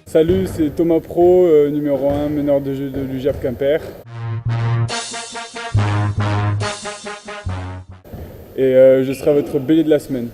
Salut, c'est Thomas Pro, numéro 1, meneur de jeu de l'UJAP Quimper. Et je serai votre bélier de la semaine.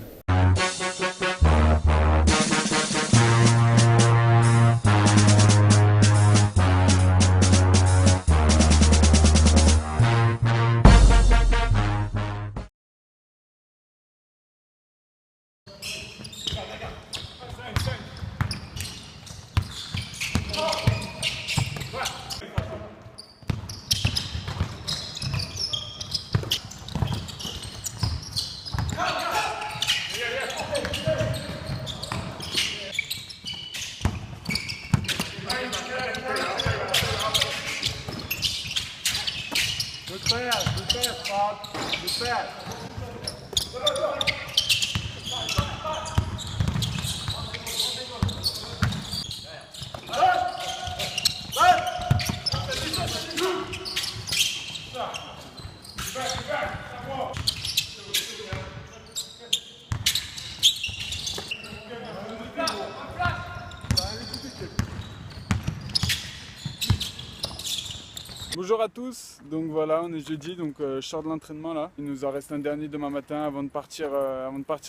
Bonjour à tous, donc voilà, on est jeudi, donc je sors de l'entraînement là. Il nous en reste un dernier demain matin avant de partir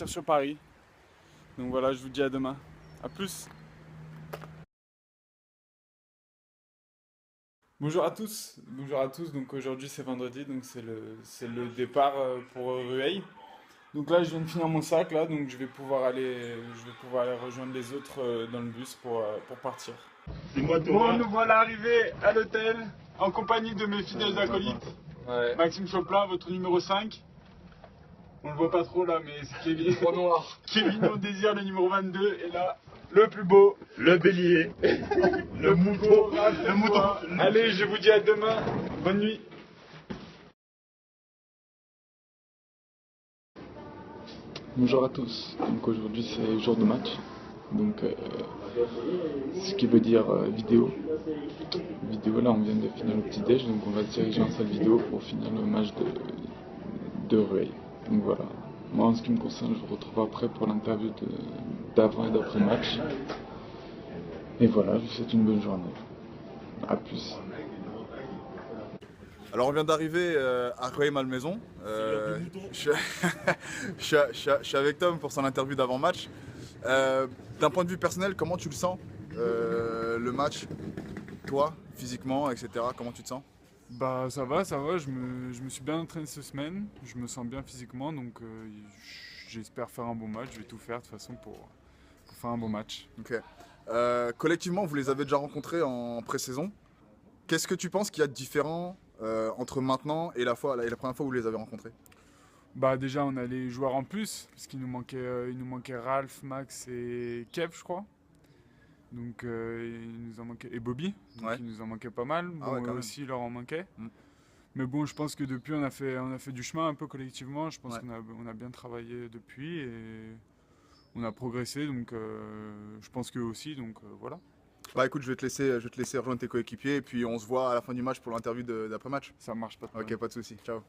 sur Paris. Donc voilà, je vous dis à demain. A plus. Bonjour à tous, donc aujourd'hui c'est vendredi, donc c'est le départ pour Rueil. Donc là je viens de finir mon sac là, donc je vais pouvoir aller rejoindre les autres dans le bus pour partir. Bon, nous voilà arrivés à l'hôtel en compagnie de mes fidèles acolytes. Ouais. Maxime Choplin, votre numéro 5. On le voit pas trop là, mais c'est Kevin. Trop noir. Kevin, on désire le numéro 22. Et là, le plus beau. Le bélier. Le mouton. Le mouton. Allez, je vous dis à demain. Bonne nuit. Bonjour à tous. Donc aujourd'hui c'est jour de match. Donc ce qui veut dire vidéo. Vidéo, là on vient de finir le petit déj, donc on va se diriger en salle vidéo pour finir le match de Rueil. Donc voilà. Moi en ce qui me concerne, je vous retrouve après pour l'interview d'avant et d'après match. Et voilà, je vous souhaite une bonne journée. A plus. Alors on vient d'arriver à Rueil-Malmaison. Je suis avec Tom pour son interview d'avant-match. D'un point de vue personnel, comment tu le sens le match, toi, physiquement, etc. Comment tu te sens? Bah ça va, je me suis bien entraîné cette semaine, je me sens bien physiquement, donc j'espère faire un bon match, je vais tout faire de toute façon pour faire un bon match. Ok. Collectivement, vous les avez déjà rencontrés en pré-saison. Qu'est-ce que tu penses qu'il y a de différent entre maintenant et la première fois où vous les avez rencontrés? Bah déjà on a les joueurs en plus, parce qu'il nous manquait Ralph, Max et Kev je crois. Donc il nous en manquait, et Bobby, donc Ouais. il nous en manquait pas mal, Ah ouais, eux quand même. aussi il leur en manquait. Mm. Mais bon, je pense que depuis on a fait du chemin un peu collectivement, je pense Ouais. qu'on a bien travaillé depuis et on a progressé, donc je pense qu'eux aussi, donc voilà. Bah écoute, je vais te laisser rejoindre tes coéquipiers et puis on se voit à la fin du match pour l'interview d'après-match. Ça marche pas de problème. Ok, pas de soucis. Ciao.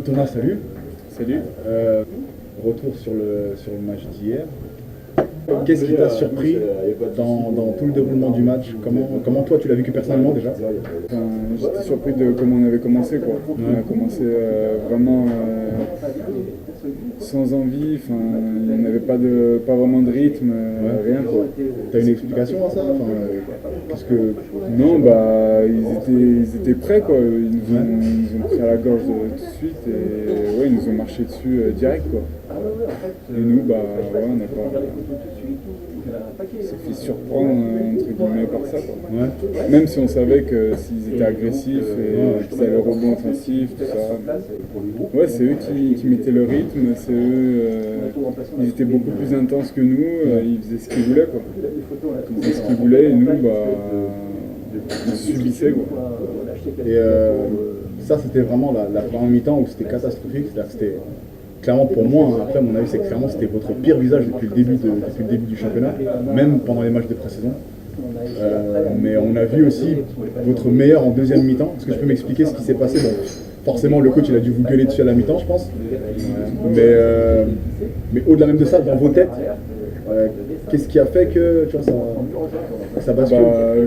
Thomas, salut. Salut. Retour sur le match d'hier. Qu'est-ce qui t'a surpris dans tout le déroulement du match? Comment toi tu l'as vécu personnellement déjà? J'étais surpris de comment on avait commencé quoi. On a commencé vraiment sans envie, il n'y avait pas vraiment de rythme, rien quoi. T'as une explication à ça? Qu'est-ce que... Non, bah ils étaient prêts quoi, ils nous ont pris à la gorge tout de suite et ouais, ils nous ont marché dessus direct quoi. Et nous bah ouais, s'est fait surprendre entre guillemets par ça, quoi. Ouais. Même si on savait que s'ils étaient agressifs et qu'ils avaient le rebond offensif, tout ça. Ouais, c'est eux qui mettaient le rythme, c'est eux, ils étaient beaucoup plus intenses que nous, ils faisaient ce qu'ils voulaient, quoi. Ils faisaient ce qu'ils voulaient et nous, on subissait, quoi. Et ça, c'était vraiment la première mi-temps où c'était catastrophique. C'est-à-dire que c'était clairement pour moi, hein, après mon avis, c'est que clairement c'était votre pire visage depuis le début du championnat, même pendant les matchs de pré-saison. Mais on a vu aussi votre meilleur en deuxième mi-temps. Est-ce que tu peux m'expliquer ce qui s'est passé? Bon, forcément, le coach il a dû vous gueuler dessus à la mi-temps, je pense. Mais au-delà même de ça, dans vos têtes, qu'est-ce qui a fait que tu vois, ça bascule?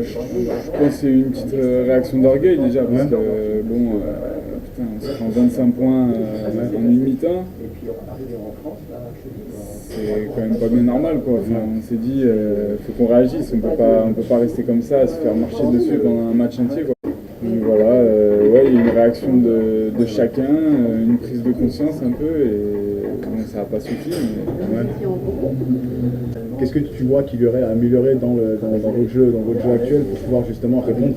Je pense que c'est une petite réaction d'orgueil déjà, parce que bon, putain, on se prend 25 points en une mi-temps. C'est quand même pas bien normal, quoi. Enfin, on s'est dit, faut qu'on réagisse, on peut pas rester comme ça, à se faire marcher dessus pendant un match entier, quoi. Donc voilà, ouais, il y a une réaction de chacun, une prise de conscience un peu, et bon, ça n'a pas suffi. Mais... Qu'est-ce que tu vois qu'il y aurait à améliorer dans votre jeu actuel pour pouvoir justement répondre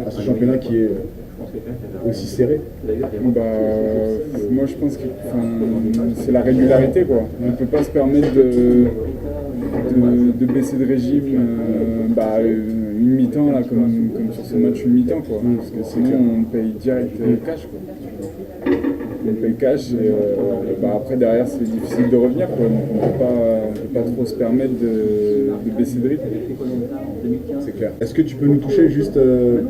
à ce championnat qui est aussi serré? Moi je pense que c'est la régularité, quoi. On ne peut pas se permettre de baisser de régime une mi-temps là, comme sur ce match une mi-temps, quoi. Parce que sinon on paye direct cash, quoi. On paye cash et après derrière c'est difficile de revenir, quoi. Donc on peut pas trop se permettre de baisser de rythme. C'est clair. Est-ce que tu peux nous toucher juste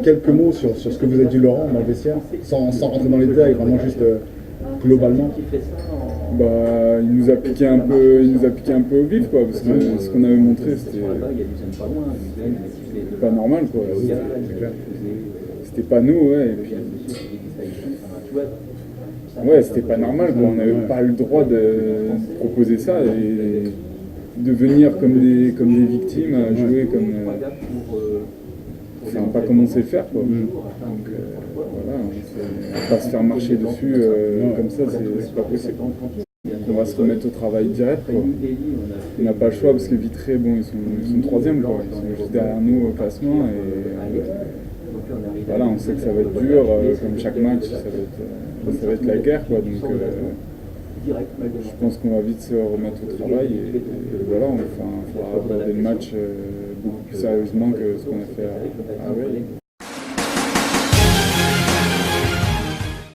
quelques mots sur ce que vous a dit Laurent dans le vestiaire, sans rentrer dans les détails, vraiment juste globalement? Il nous a piqué un peu au vif, quoi, parce que ce qu'on avait montré c'était pas normal, quoi. C'était pas nous, ouais. Et puis, ouais, c'était pas normal, quoi. On n'avait pas le droit de proposer ça et de venir comme des victimes à jouer comme. Enfin, pas comme on sait le faire, quoi. Donc voilà, on va pas se faire marcher dessus comme ça, c'est pas possible. On va se remettre au travail direct, quoi. On n'a pas le choix parce que Vitré, bon, ils sont troisième, quoi. Ils sont juste derrière nous au classement et voilà, on sait que ça va être dur, comme chaque match, ça va être la guerre, quoi. Donc je pense qu'on va vite se remettre au travail et voilà, il faudra aborder le match beaucoup plus sérieusement que ce qu'on a fait à Rueil.